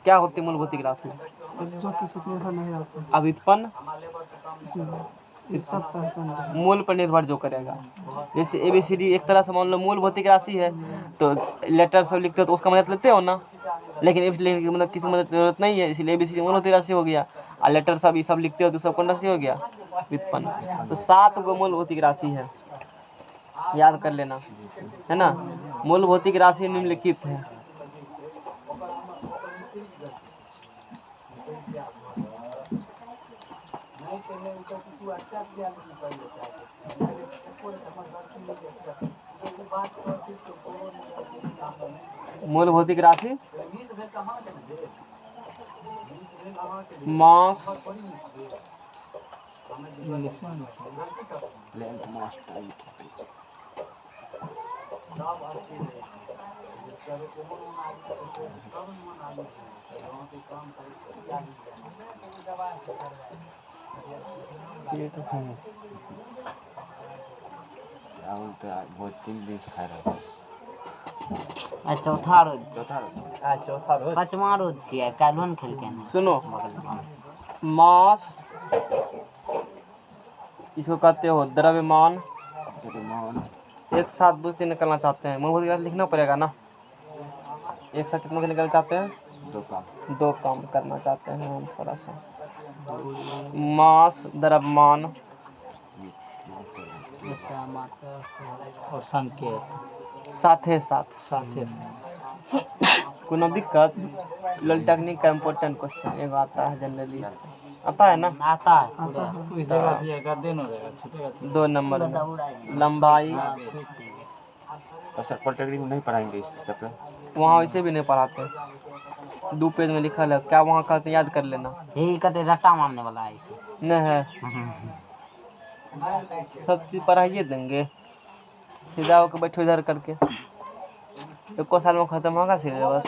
क्या होती मूल भौतिक राशि?
जो किसी पर निर्भर नहीं रहता,
अब व्युत्पन्न
इसमें इस सब पर
मूल पर निर्भर जो करेगा। जैसे ABCD एक तरह से मान लो मूल भौतिक राशि है, तो लेटर सब लिखते हो तो उसका मदद लेते हो ना। लेकिन ABCD लिखने की मतलब किसी मदद की जरूरत नहीं है, इसलिए ABCD मूल भौतिक राशि हो गया। और लेटर सब ये सब लिखते हो तो सब कौन राशि हो गया? व्युत्पन्न। तो 7 गो मूल भौतिक राशि है, याद कर लेना, है ना। मूल भौतिक राशि निम्नलिखित है। मूल भौतिक राशि मास,
लेंथ मास टाइट
ये तो है।
राहुल तो आज बहुत 3 दिन से खा रहा है।
आ चौथा रोज
चौथा रोज
आज चौथा रोज।
पाँचवा रोज छियै, काल्हिओ ने खेलकै ने
सुनो,
बगल में।
मास इसको कहते हो द्रव्यमान।
द्रव्यमान,
एक साथ 2 चीज निकलना चाहते हैं, मूल भौतिक राशि लिखना पड़ेगा ना। एक साथ कितना निकलना चाहते हैं?
2 काम,
2 काम करना चाहते हैं हम थोड़ा सा। मास द्रव्यमान
और संकेत
साथे साथ। कोनो दिक्कत? पॉलिटेक्निक का इम्पोर्टेंट क्वेश्चन एगो आता है जनरली, आता है ना।
आता है पूरा।
2 नंबर में लंबाई,
तो सर पॉलिटेक्निक में नहीं पढ़ाएंगे इस चैप्टर?
वहाँ वैसे भी नहीं पढ़ाते, 2 पेज में लिखा है, क्या वहाँ कहते हैं याद कर लेना।
यही कहते रट्टा मारने वाला है इसे।
नहीं है, सब चीज़ पढ़ाइए देंगे, सीधा होकर बैठो इधर करके। 1 साल में खत्म होगा सिलेबस।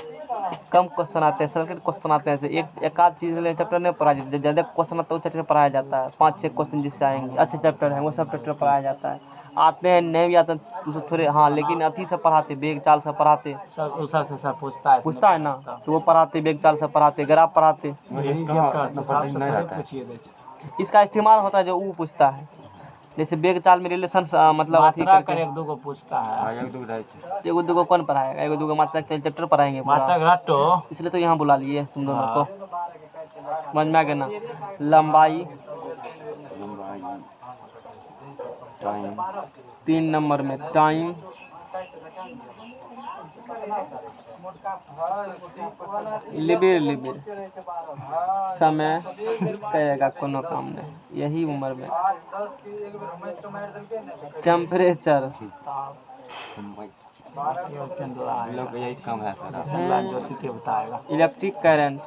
कम क्वेश्चन आते हैं, सर्किट क्वेश्चन आते हैं, एक आध चीज़ ले चैप्टर नहीं पढ़ाया जाता। ज़्यादा क्वेश्चन आता है वो चैप्टर पढ़ाया जाता है। 5-6 क्वेश्चन जिससे आएंगे, अच्छे चैप्टर हैं वो सब चैप्टर पढ़ाया जाता है। आते हैं नहीं भी आते तो थोड़े, हाँ, लेकिन अथी से पढ़ाते, बेग चाल से पढ़ाते,
सब पूछता है
ना, तो वो पढ़ाते, बेग चाल से पढ़ाते, ग्राफ पढ़ाते।
नहीं रहता है।
इसका इस्तेमाल होता है जो वो पूछता है, जैसे बेग चाल में रिलेशन मतलब अथी करके।
1-2 को पूछता है।
हाँ, 1-2 रहै छै।
1-2 कौन पढ़ाएगा? 1-2 मात्रा के चैप्टर पढ़ाएंगे पूरा। इसलिए तो यहाँ बुला लिए तुम दोनों को, समझ में आ गया ना। लंबाई,
टाइम,
3 नंबर में टाइम, लिबिर समय कहेगा कोनो काम नहीं, यही उम्र में। टेम्परेचर,
लोग का यही काम है सर।
इलेक्ट्रिक करंट,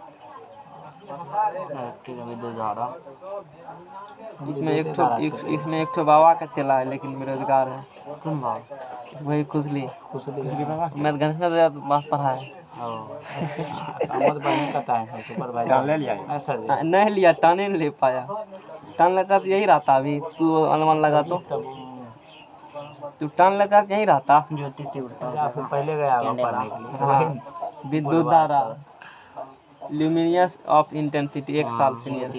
इसमें एक ठो बाबा का चला है लेकिन बेरोजगार है।
कौन बाबा?
वही खुजली बाबा, मैं घंटा बात पढ़ा है।
ले लिया है।
नहीं लिया, टाने नहीं ले पाया। टान लेता तो यही रहता, अभी तू अनुमान लगा तो। तू टान लेता तो यही रहता।
ज्योति तीव्रता पहले गया पढ़ने के लिए।
हाँ, विद्युत धारा, ल्यूमिनियस ऑफ इंटेंसिटी, 1 साल सीनियर।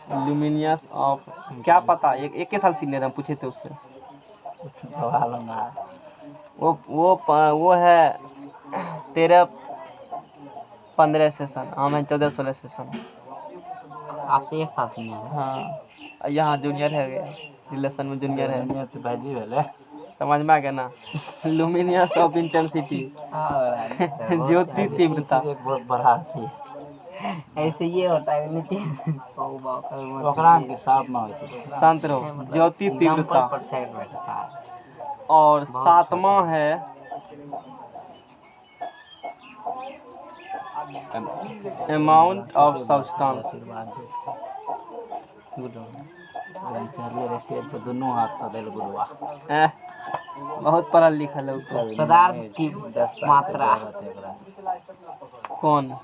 ल्यूमिनियस ऑफ, क्या पता, एक साल सीनियर हम पूछे थे उससे। वो है 13-15 सेशन, हमें 14-16 सेशन।
आपसे 1 साल सीनियर है।
हाँ, यहाँ जूनियर है, रिलेशन में जूनियर है। समझ में आ गया ना। लुमिनियस ऑफ इंटेंसिटी, ज्योति तीव्रता।
बहुत बड़ा थी। ऐसे ये होता है नीतीश के साथ में होता
शांत रहो। ज्योति तीव्रता। और 7वां है अमाउंट ऑफ सब्सटेंस।
दोनों हाथ से दिल गुरुआ।
बहुत पढ़ल लिखल है तो।
पदार्थ की मात्रा।
कौन?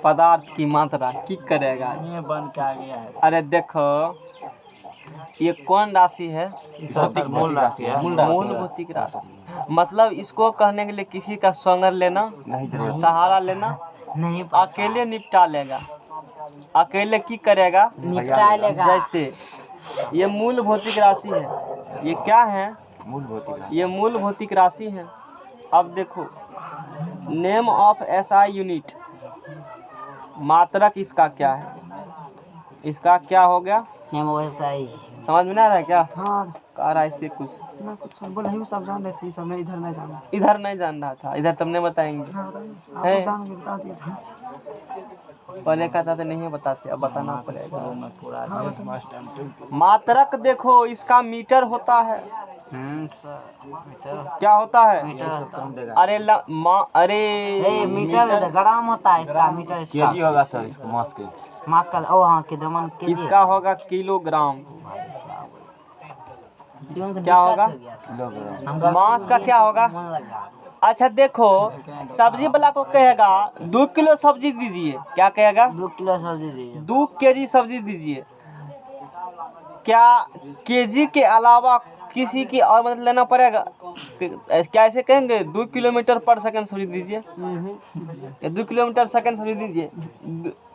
पदार्थ की मात्रा की करेगा?
ये बन के आ गया है।
अरे देखो, ये कौन राशि है?
मूल राशि है।
मूल भौतिक राशि। मतलब इसको कहने के लिए किसी का संगर लेना नहीं, सहारा लेना नहीं, अकेले निपटा लेगा। अकेले की करेगा?
निपटा लेगा।
जैसे ये मूल भौतिक राशि है। ये क्या है?
मूल भौतिक राशि।
ये मूल भौतिक राशि है। अब देखो, नेम ऑफ एसआई यूनिट, मात्रक इसका क्या है? इसका क्या हो गया?
नहीं वो ऐसा ही
समझ में ना आ रहा है क्या?
हाँ
कह रहा है इससे कुछ
ना कुछ बोला ही सब जान रहे थे, सब मैं इधर नहीं जाना।
इधर नहीं जान रहा था, इधर तुमने बताएंगे।
हाँ बताइए, आप
है।
तो जान के बता दिए थे।
पहले कहता था नहीं बताते, अब बताना पड़ेगा।
हाँ बताइए।
मात्रक देखो, इसका मीटर होता है।
मीटर
क्या होता है?
मीटर
अरे अरे
मीटर ग्राम होता है इसका, मीटर इसका
होगा सर इसको मास के।
मास का। ओ हाँ के दमन के
इसका होगा किलोग्राम। क्या होगा?
किलोग्राम।
मास का क्या होगा? अच्छा देखो, सब्जी वाला को कहेगा 2 किलो सब्जी दीजिए, क्या कहेगा?
2 किलो सब्जी दीजिए।
2 केजी सब्जी दीजिए। क्या केजी के अलावा किसी की और मदद लेना पड़ेगा? क्या ऐसे कहेंगे 2 किलोमीटर पर सेकंड सब्जी दीजिए, या 2 किलोमीटर सेकंड सब्जी दीजिए?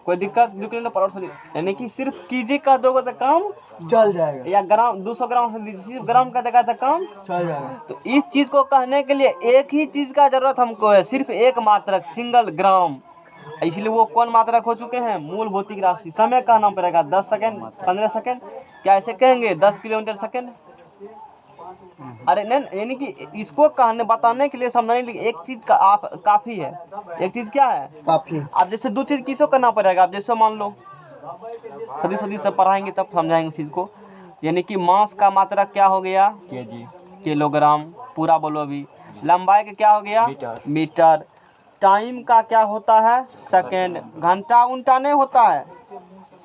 कोई दिक्कत? 2 किलोमीटर पर सब्जी, यानी कि सिर्फ केजी का दोगे तो काम
चल जाएगा।
या ग्राम 200 ग्राम से दीजिए, सिर्फ ग्राम का देगा तो काम
चल जाएगा।
तो इस चीज को कहने के लिए एक ही चीज का जरूरत हमको है, सिर्फ एक मात्रक, सिंगल ग्राम। इसलिए वो कौन मात्रक हो चुके हैं? मूल भौतिक राशि। समय कहना पड़ेगा 10 सेकंड, 15 सेकंड। क्या ऐसे कहेंगे 10 किलोमीटर सेकंड? अरे नहीं, यानी कि इसको कहने बताने के लिए समझाने के लिए एक चीज का आप काफी है। एक चीज क्या है?
काफी।
अब जैसे 2 चीज किसको करना पड़ेगा? अब जैसे मान लो सदी से पढ़ाएंगे तब समझाएंगे चीज को। यानी कि मास का मात्रक क्या हो गया?
केजी।
किलोग्राम। पूरा बोलो अभी। लंबाई का क्या हो गया?
मीटर।
मीटर। टाइम का क्या होता है? सेकेंड। घंटा उंटा नहीं होता है,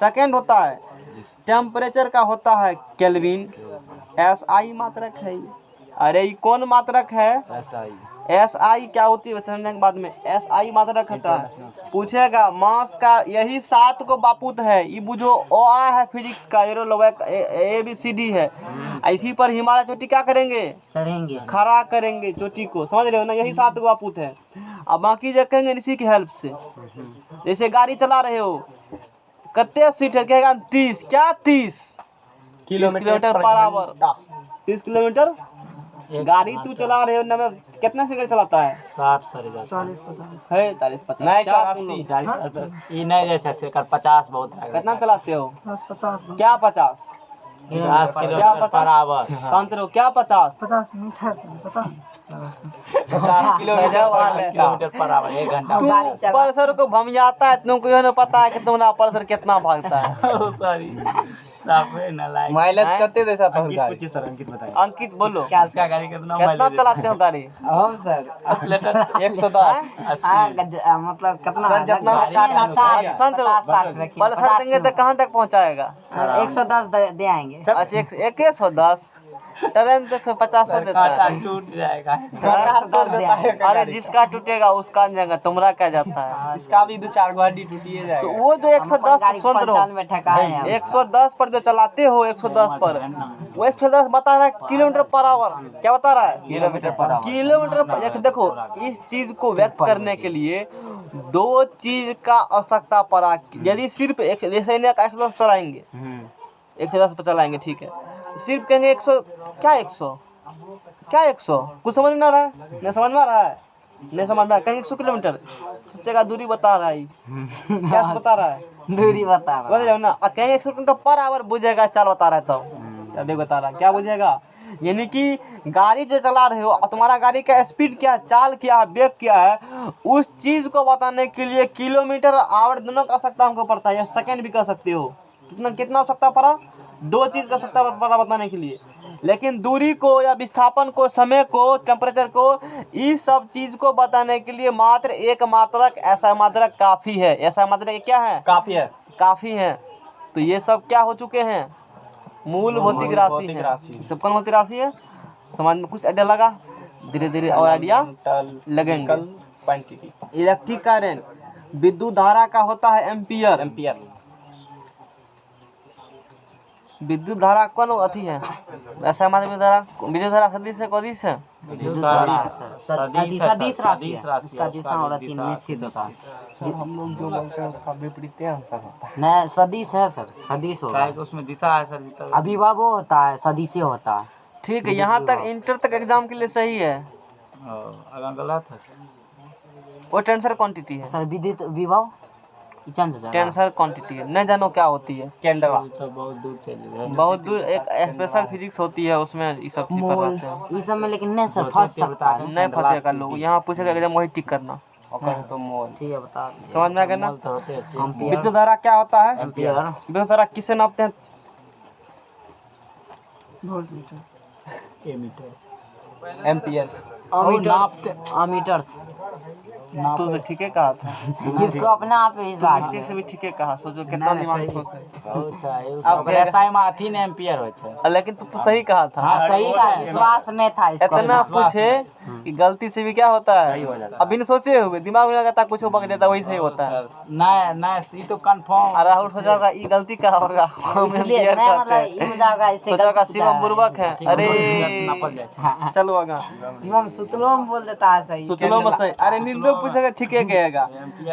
सेकेंड होता है। टेम्परेचर का होता है केल्विन। SI मात्रक है ये। अरे ये कौन मात्रक है?
ऐसा ही।
SI क्या होती है समझने के बाद में? SI मात्रक होता है। पूछेगा मास का, यही 7 को बापूत है। ये बुझो ओ आ है फिजिक्स का, ABCD है। इसी पर हिमालय चोटी क्या करेंगे?
चढ़ेंगे।
खड़ा करेंगे चोटी को, समझ रहे हो ना? यही 7 को बापूत है। अब बाकी जो कहेंगे इसी की हेल्प से। जैसे गाड़ी चला रहे हो, कितने सीट है? कहेगा 30। क्या 30 किलोमीटर पर आवर? 30 किलोमीटर। गाड़ी तू चला रहे हो ना, में कितना सेकंड चलाता है?
60 सर
40 50
है 40 50 नहीं सर
80 ये नहीं जैसे से कर 50 बहुत है।
कितना चलाते हो?
50
क्या 50?
50
क्या
किलोमीटर
50?
Per hour.
शांत रहो, क्या 50?
50 मीटर पता
50
किलोमीटर पर आवर 1 घंटा।
तुम पल्सर को भमियाता है, तुमको यह नहीं पता है कि तुम्हारा पल्सर कितना भागता है।
सॉरी साफे ना लाइक
माइलेज
हैं?
कितने देता था गाड़ी? अंकित बताइए।
अंकित बोलो,
क्या इसका गाड़ी कितना
कितना
माइलेज
चलाते हो गाड़ी?
हम सर
110।
मतलब कितना
सर, जितना
शांत रहो। पल्सर देंगे तो कहाँ तक पहुँचाएगा?
110 दे आएंगे।
अच्छा 110 ट्रेन तो 150 देता है।
टूट जाएगा।
अरे जिसका टूटेगा उसका जाएगा, तुम्हारा क्या जाता है?
इसका भी 2-4 गाड़ी टूटिए
तो
जाएगा।
वो जो 110 सुन रहो,
95 ठकाए हैं।
110 पर जो चलाते हो, 110 पर, वो 110 बता रहा है किलोमीटर पर आवर। क्या बता रहा है?
Kilometre per hour.
किलोमीटर पर। देखो इस चीज को व्यक्त करने के लिए 2 चीज का आवश्यकता पड़ा। यदि सिर्फ एक जैसे 110 चलाएंगे, 110 पर चलाएंगे, ठीक है, सिर्फ कहेंगे 100 क्या 100 क्या 100 कुछ समझ में ना रहा है? नहीं समझ में आ रहा है? नहीं समझ में आ रहा है? कहेंगे 100 किलोमीटर, सोचेगा दूरी बता रहा है, क्या बता रहा है?
दूरी बता रहा
समझ रहे हो ना? कहेंगे 100 किलोमीटर पर आवर, बुझेगा चाल बता रहा है तो अभी बता रहा है, क्या बुझेगा? यानी कि गाड़ी जो चला रहे हो और तुम्हारा गाड़ी का स्पीड क्या है, चाल क्या है, वेग क्या है, उस चीज को बताने के लिए किलोमीटर आवर दोनों का आवश्यकता हमको पड़ता है, या सेकंड भी कर सकते हो। कितना कितना आवश्यकता पड़ा? 2 चीज का आवश्यकता पड़ा बताने के लिए। लेकिन दूरी को या विस्थापन को, समय को, टेम्परेचर को, इस सब चीज को बताने के लिए मात्र एक मात्रक, ऐसा मात्रक काफी है। ऐसा मात्रक क्या है?
काफी है।
काफी है। तो ये सब क्या हो चुके हैं? मूल भौतिक राशि है। सब कौन भौतिक राशि है? समझ में कुछ आइडिया लगा? धीरे धीरे और आइडिया लगेंगे। इलेक्ट्रिक करंट, विद्युत धारा का होता है एम्पियर। विद्युत धारा कौन अथी है? ऐसा माध्यम धारा, विद्युत धारा सदिश है, कदिश है?
सदिश राशि है। उसका दिशा और अति निश्चित होता है।
हम लोग जो बोलते हैं उसका विपरीत आंसर होता है।
नहीं सदिश है सर, सदिश होगा।
उसमें दिशा है सर।
अभिभाव होता है, सदिश होता है।
ठीक है, यहाँ तक इंटर तक एग्जाम के लिए सही है।
अगर गलत है
वो टेंसर क्वांटिटी है।
सर विद्युत विभव किचन से जाएगा।
टेंसर क्वांटिटी है, नहीं जानो क्या होती है।
कैंडला
तो बहुत दूर चले गए।
बहुत दूर एक स्पेशल फिजिक्स होती है, उसमें ये सब चीज करवाते हैं।
ये सब में लेकिन नहीं सर फंस सकता है।
नहीं फंसेगा लोग, यहाँ पूछेगा एकदम वही टिक करना।
और तो मोल
ठीक है बता दीजिए।
समझ में आ गया ना।
तो होते अच्छे।
एम्पियर
विद्युत धारा क्या होता है?
एम्पियर
विद्युत धारा किससे नापते हैं?
Voltmeter
ammeter
amperes
ammeters
तू तो ठीक है कहा था,
इसको अपने आप ही इस
ठीक से भी ठीक है कहा। सोचो कितना दिमाग ठोस है।
बहुत चाहिए
अब
अब एसआई में 3 एम्पियर होय छै।
लेकिन तू तो सही कहा था।
हाँ सही का विश्वास नहीं था इसको।
इतना पूछे कि गलती से भी क्या होता है, अभी नहीं सोचे हुए दिमाग में लगाता कुछ बक देता, वही सही होता है।
नहीं नहीं ये तो कंफर्म।
और राहुल सोचा ये गलती का होगा, हम
इसलिए
एम्पियर
नहीं
कहते
मतलब
हैं।
ये जाएगा इससे
सोचा का
गलती
शिवम बुर्बक है। अरे
नापल जाए छै।
चलो आगा
शिवम सुतलो में बोल देता है सही।
सुतलो में सही। अरे नींदो पूछेगा ठीक है कहेगा।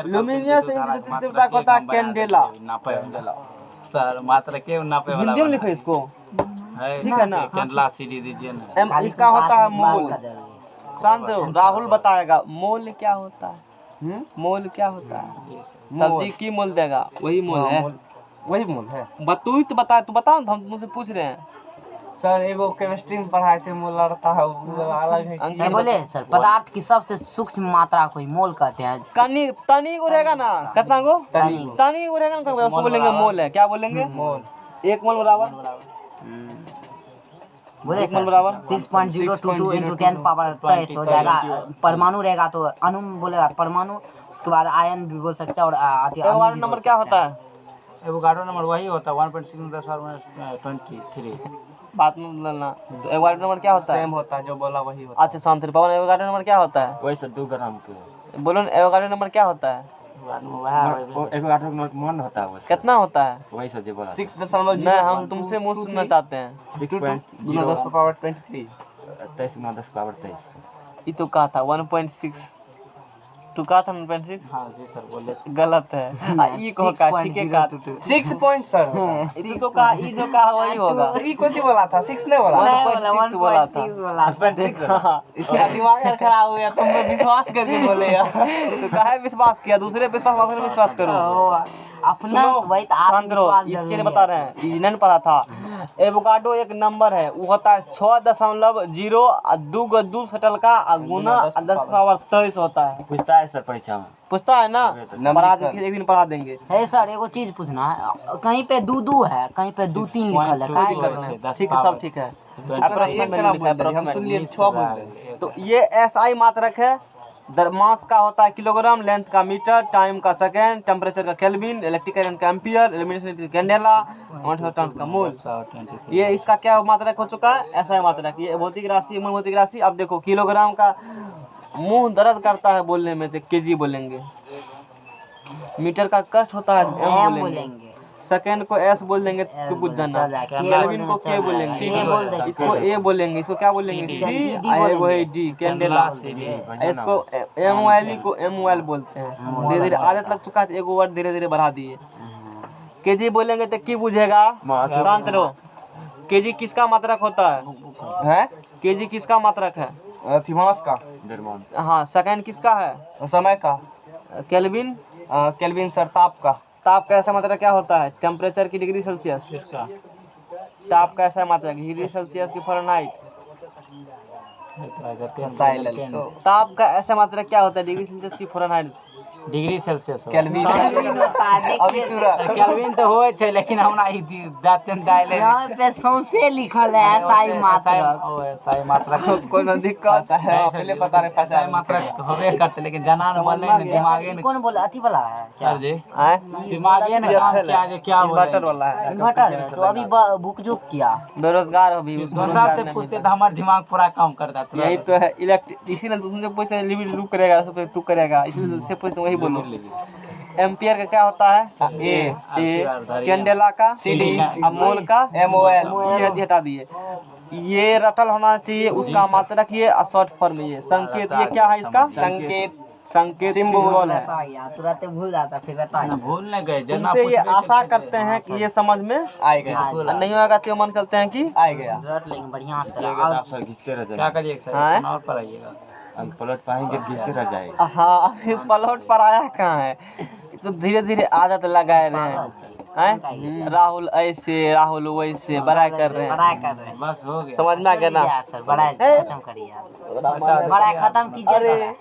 लुमिनियस तीव्रता को होता है कैंडेला।
नापे सर मात्रा के नापे वाला
हिंदी में लिखो इसको, ठीक है ना।
कैंडला सीडी दीजिए ना।
एम इसका होता है मोल।
का जरूरी है।
शांत रहो, राहुल बताएगा मोल क्या होता है। मोल क्या होता है? सब्जी की मोल देगा, वही मोल है।
वही मोल है
तू तो बता, तू बता, हम तुमसे पूछ रहे हैं।
सर। एगो केमिस्ट्री में पढ़ाए थे, मोल रहता है वो अलग है।
नहीं बोले सर पदार्थ की सबसे सूक्ष्म मात्रा को ही मोल कहते हैं।
कनी तनी को रहेगा ना, कितना को
तनी।
तनी को रहेगा ना, उसको बोलेंगे मोल है। क्या बोलेंगे?
मोल।
एक मोल बराबर
बोले
एक मोल बराबर
6.022 into 10 पावर 23 हो जाएगा। परमाणु रहेगा तो अणु में बोलेगा परमाणु, उसके बाद आयन भी बोल सकते हैं और अति अणु
एवोगाड्रो
भी
नंबर
बोल
क्या
सकते
होता
हैं।
है?
एवोगाड्रो नंबर वही होता है 1.6
बात में बोलना। तो एवोगाड्रो नंबर क्या होता है?
सेम होता है, जो बोला वही होता
अच्छा शांत रहो। पवन, एवोगाड्रो नंबर क्या होता है?
वही सर 2 ग्राम के।
बोलो ना, एवोगाड्रो नंबर क्या होता है?
एवोगाड्रो मन होता है
कितना होता है?
वही सर जो बोला 6.0
नहीं, हम तुमसे मुंह सुनना चाहते हैं।
6.0 पावर 23 23 9 10 पावर 23।
ये तो कहा था 1.6, तू कहा था 1.6।
हाँ जी सर बोले।
गलत है। ये कहो का ठीक है का
6 पॉइंट सर।
ये तो कहा, ये जो कहा वही होगा।
ये कुछ बोला था, 6 नहीं बोला।
नहीं बोला
1.6 बोला था।
1.6 बोला था।
देखा, इसका दिमाग खराब हो गया, तुमने विश्वास करके बोले यार। तो काहे विश्वास किया? दूसरे विश्वास करो।
ओ, अपना
सुनो,
वही तो
शांत रहो,
आत्मविश्वास
इसके
जरूरी
लिए बता रहे हैं, ये नहीं पढ़ा था। एवोगाड्रो एक नंबर है, वो होता है 6.0 2 शटल का गुना 10 पावर 23 होता है।
पूछता है सर परीक्षा में।
पूछता है ना, पढ़ा देंगे, एक दिन पढ़ा देंगे।
है सर एगो चीज पूछना है, कहीं पे 2 है, कहीं पे 2-3 लिखल है, काहे ये?
ठीक है, सब ठीक है।
एक ना बोल रहे, हम सुन लिए 6 बोल रहे।
तो ये एसआई मात्रक है। मास का होता है किलोग्राम, लेंथ का मीटर, टाइम का सेकंड, टेम्परेचर का केल्विन, इलेक्ट्रिक करंट का एम्पियर, इल्यूमिनेशन कैंडेला, टन का मोल। ये इसका क्या मात्रक हो चुका है? एसआई मात्रक। ये भौतिक राशि, मूल भौतिक राशि। अब देखो किलोग्राम का मुंह दर्द करता है बोलने में तो केजी बोलेंगे। मीटर का कष्ट होता है एम बोलेंगे।
बोलेंगे।
सेकंड को एस बोल देंगे तो कुछ जाना। केल्विन को के बोलेंगे, इसको ए बोलेंगे, इसको क्या बोलेंगे? सी, वो है डी कैंडेला। इसको एमओएल को एमओएल बोलते हैं। धीरे धीरे आदत लग चुका है, एक वर्ड धीरे धीरे बढ़ा दिए। केजी बोलेंगे तो की बुझेगा? शांत रहो। केजी किसका मात्रक होता है? केजी किसका मात्रक है?
मास का।
हाँ। सेकंड किसका है?
समय का।
केल्विन,
केल्विन सर ताप का।
ताप का ऐसा मात्रक क्या होता है? टेम्परेचर की डिग्री सेल्सियस।
इसका
ताप का ऐसा मात्रक डिग्री सेल्सियस की फ़ारेनहाइट। ताप का ऐसा मात्रक क्या होता है? डिग्री सेल्सियस की फ़ारेनहाइट।
Degree Celsius
kelvin. अभी
केल्विन तो होय छै, लेकिन हमरा ई दातन डाले
यहाँ पे सौंसे लिखल है एसआई मात्रक।
ओ एसआई मात्रक
कोनो दिक्कत
है पहले पता नहीं फंसा
एसआई मात्रक होबे करते, लेकिन जाना न बोले न दिमागे न।
कौन बोला? अति वाला है
सर जी
आए
दिमागे न काम किया जे क्या
इन्वर्टर वाला है।
इन्वर्टर है तो अभी बुक जुक किया।
बेरोजगार हो भी,
दोसर से पूछते तो हमारा दिमाग पूरा काम करता था।
यही तो है। इलेक्ट्रिक इसी ने तुमसे पूछते हैं लिमिट लू करेगा, सब तू करेगा, इसलिए से पूछते वही बोलो। एम्पियर का क्या होता है? ए। कैंडेला का
CD,
अब मोल का
MOL।
ये हटा दिए। ये रटल होना चाहिए, उसका मात्रक ये और शॉर्ट फॉर्म ये संकेत। ये क्या है इसका? संकेत सिंबल है।
तुरंत भूल जाता फिर बता।
भूल न गए जना
तुमसे ये आशा करते हैं कि ये समझ में
आ गया।
और नहीं होगा तो मन करते हैं कि
आ गया।
रट लेंगे बढ़िया से।
सर घिसते रह
क्या करिए सर
हाँ?
और पर आइएगा।
हम पलट पाएंगे घिसते रह जाएगा।
हाँ, अभी प्लॉट पर आया कहाँ है? तो धीरे धीरे आदत लगा रहे हैं राहुल ऐसे राहुल वैसे बड़ा कर रहे हैं।
बड़ा कर रहे हैं।
बस हो गया।
समझ में आ गया ना?
यार सर बड़ा खत्म करिए यार। बड़ा खत्म कीजिए
अरे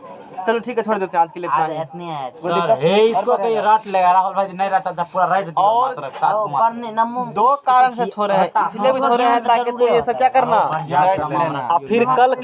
चलो ठीक है, छोड़ देते हैं आज के लिए इतना
आज
ही।
इतने है।
सर हे इसको कहीं राट लेगा, राहुल भाई नहीं रहता था पूरा राइट दिया
और
मात्र सात
ओ,
को मात्र।
पढ़ने नमो
दो कारण से छोड़ रहे हैं, इसलिए भी छोड़ रहे हैं ताकि तू ये सब क्या करना
बढ़िया कर लेना।
अब फिर कल